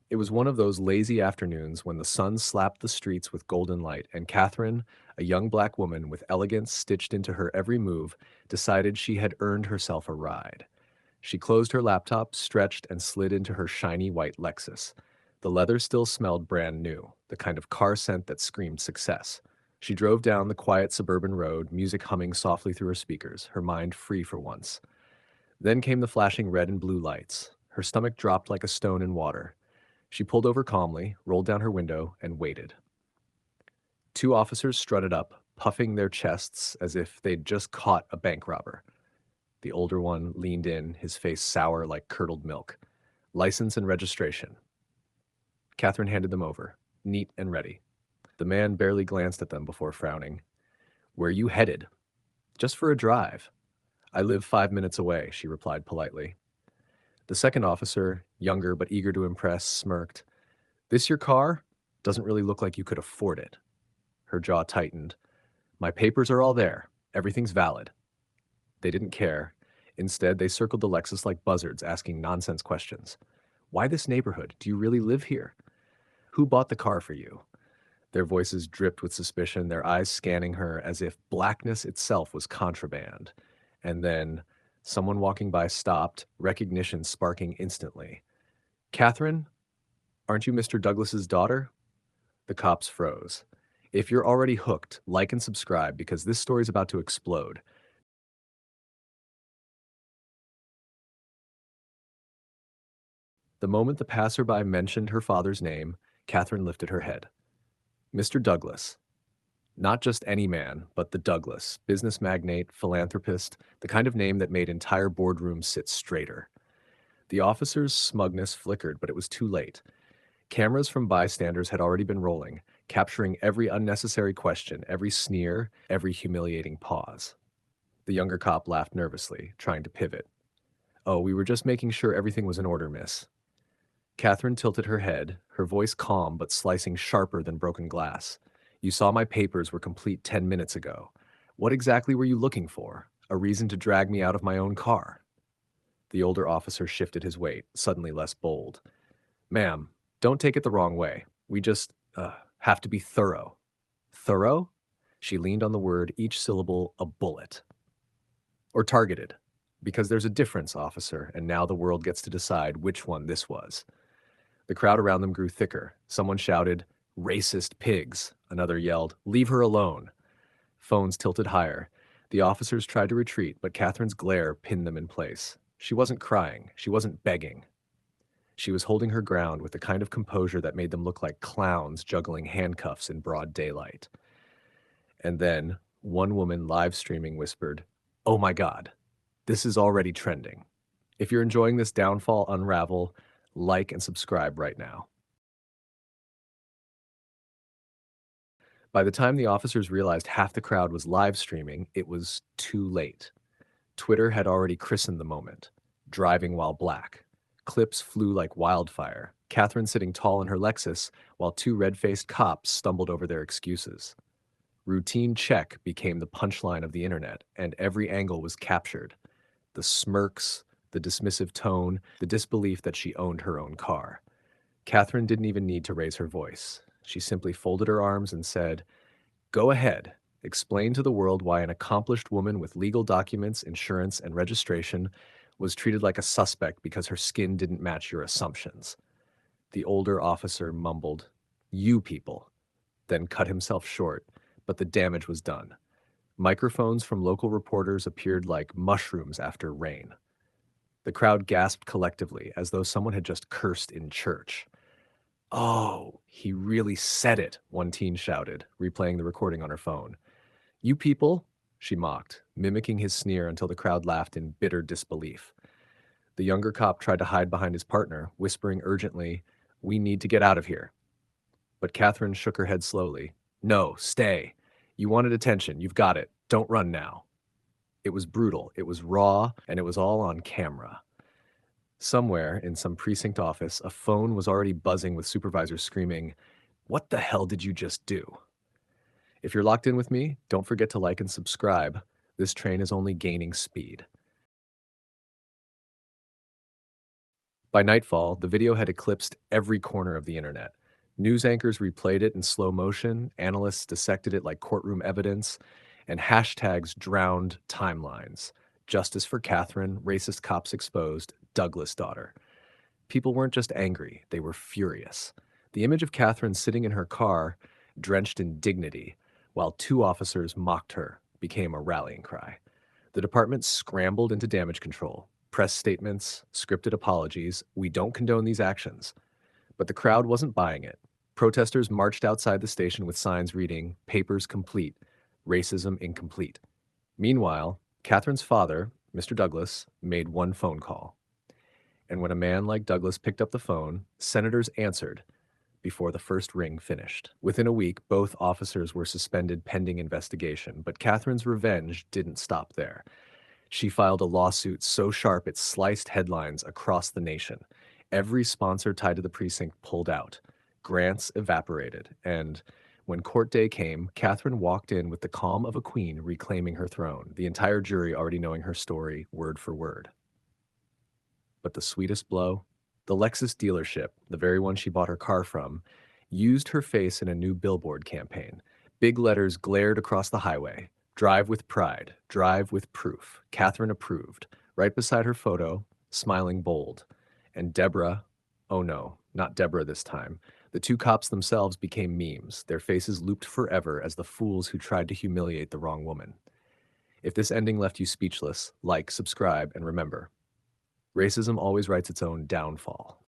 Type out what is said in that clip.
It was one of those lazy afternoons when the sun slapped the streets with golden light, and Catherine, a young black woman with elegance stitched into her every move, decided she had earned herself a ride. She closed her laptop, stretched, and slid into her shiny white Lexus. The leather still smelled brand new, the kind of car scent that screamed success. She drove down the quiet suburban road, music humming softly through her speakers, her mind free for once. Then came the flashing red and blue lights. Her stomach dropped like a stone in water. She pulled over calmly, rolled down her window, and waited. Two officers strutted up, puffing their chests as if they'd just caught a bank robber. The older one leaned in, his face sour like curdled milk. License and registration. Catherine handed them over, neat and ready. The man barely glanced at them before frowning. Where you headed? Just for a drive. I live 5 minutes away, she replied politely. The second officer, younger but eager to impress, smirked. This your car? Doesn't really look like you could afford it. Her jaw tightened. My papers are all there. Everything's valid. They didn't care. Instead, they circled the Lexus like buzzards, asking nonsense questions. Why this neighborhood? Do you really live here? Who bought the car for you? Their voices dripped with suspicion, their eyes scanning her as if blackness itself was contraband. And then, someone walking by stopped, recognition sparking instantly. Catherine, aren't you Mr. Douglas's daughter? The cops froze. If you're already hooked, like and subscribe because this story's about to explode. The moment the passerby mentioned her father's name, Catherine lifted her head. Mr. Douglas. Not just any man, but the Douglas, business magnate, philanthropist, the kind of name that made entire boardrooms sit straighter. The officer's smugness flickered, but it was too late. Cameras from bystanders had already been rolling, capturing every unnecessary question, every sneer, every humiliating pause. The younger cop laughed nervously, trying to pivot. Oh, we were just making sure everything was in order, miss. Catherine tilted her head, her voice calm but slicing sharper than broken glass. You saw my papers were complete 10 minutes ago. What exactly were you looking for? A reason to drag me out of my own car? The older officer shifted his weight, suddenly less bold. Ma'am, don't take it the wrong way. We just, have to be thorough. Thorough? She leaned on the word, each syllable a bullet. Or targeted. Because there's a difference, officer, and now the world gets to decide which one this was. The crowd around them grew thicker. Someone shouted, "Racist pigs." Another yelled, "Leave her alone." Phones tilted higher. The officers tried to retreat, but Catherine's glare pinned them in place. She wasn't crying. She wasn't begging. She was holding her ground with the kind of composure that made them look like clowns juggling handcuffs in broad daylight. And then, one woman live streaming whispered, "Oh my God, this is already trending. If you're enjoying this downfall unravel, like and subscribe right now." By the time the officers realized half the crowd was live streaming, it was too late. Twitter had already christened the moment, driving while black. Clips flew like wildfire, Catherine sitting tall in her Lexus while two red-faced cops stumbled over their excuses. Routine check became the punchline of the internet, and every angle was captured. The smirks, the dismissive tone, the disbelief that she owned her own car. Catherine didn't even need to raise her voice. She simply folded her arms and said, "Go ahead. Explain to the world why an accomplished woman with legal documents, insurance, and registration was treated like a suspect because her skin didn't match your assumptions." The older officer mumbled, "You people," then cut himself short, but the damage was done. Microphones from local reporters appeared like mushrooms after rain. The crowd gasped collectively, as though someone had just cursed in church. "Oh, he really said it," one teen shouted, replaying the recording on her phone. "You people," she mocked, mimicking his sneer until the crowd laughed in bitter disbelief. The younger cop tried to hide behind his partner, whispering urgently, "We need to get out of here." But Catherine shook her head slowly. "No, stay. You wanted attention. You've got it. Don't run now." It was brutal, it was raw, and it was all on camera. Somewhere, in some precinct office, a phone was already buzzing with supervisors screaming, "What the hell did you just do?" If you're locked in with me, don't forget to like and subscribe. This train is only gaining speed. By nightfall, the video had eclipsed every corner of the internet. News anchors replayed it in slow motion, analysts dissected it like courtroom evidence, and hashtags drowned timelines. Justice for Catherine, racist cops exposed, Douglas daughter. People weren't just angry, they were furious. The image of Catherine sitting in her car, drenched in dignity, while two officers mocked her, became a rallying cry. The department scrambled into damage control. Press statements, scripted apologies. We don't condone these actions. But the crowd wasn't buying it. Protesters marched outside the station with signs reading, Papers complete, racism incomplete. Meanwhile, Catherine's father, Mr. Douglas, made one phone call. And when a man like Douglas picked up the phone, senators answered before the first ring finished. Within a week, both officers were suspended pending investigation, but Catherine's revenge didn't stop there. She filed a lawsuit so sharp it sliced headlines across the nation. Every sponsor tied to the precinct pulled out. Grants evaporated, and when court day came, Catherine walked in with the calm of a queen reclaiming her throne, the entire jury already knowing her story word for word. But the sweetest blow? The Lexus dealership, the very one she bought her car from, used her face in a new billboard campaign. Big letters glared across the highway. Drive with pride. Drive with proof. Catherine approved. Right beside her photo, smiling bold. And Deborah, oh no, not Deborah this time. The two cops themselves became memes, their faces looped forever as the fools who tried to humiliate the wrong woman. If this ending left you speechless, like, subscribe, and remember, racism always writes its own downfall.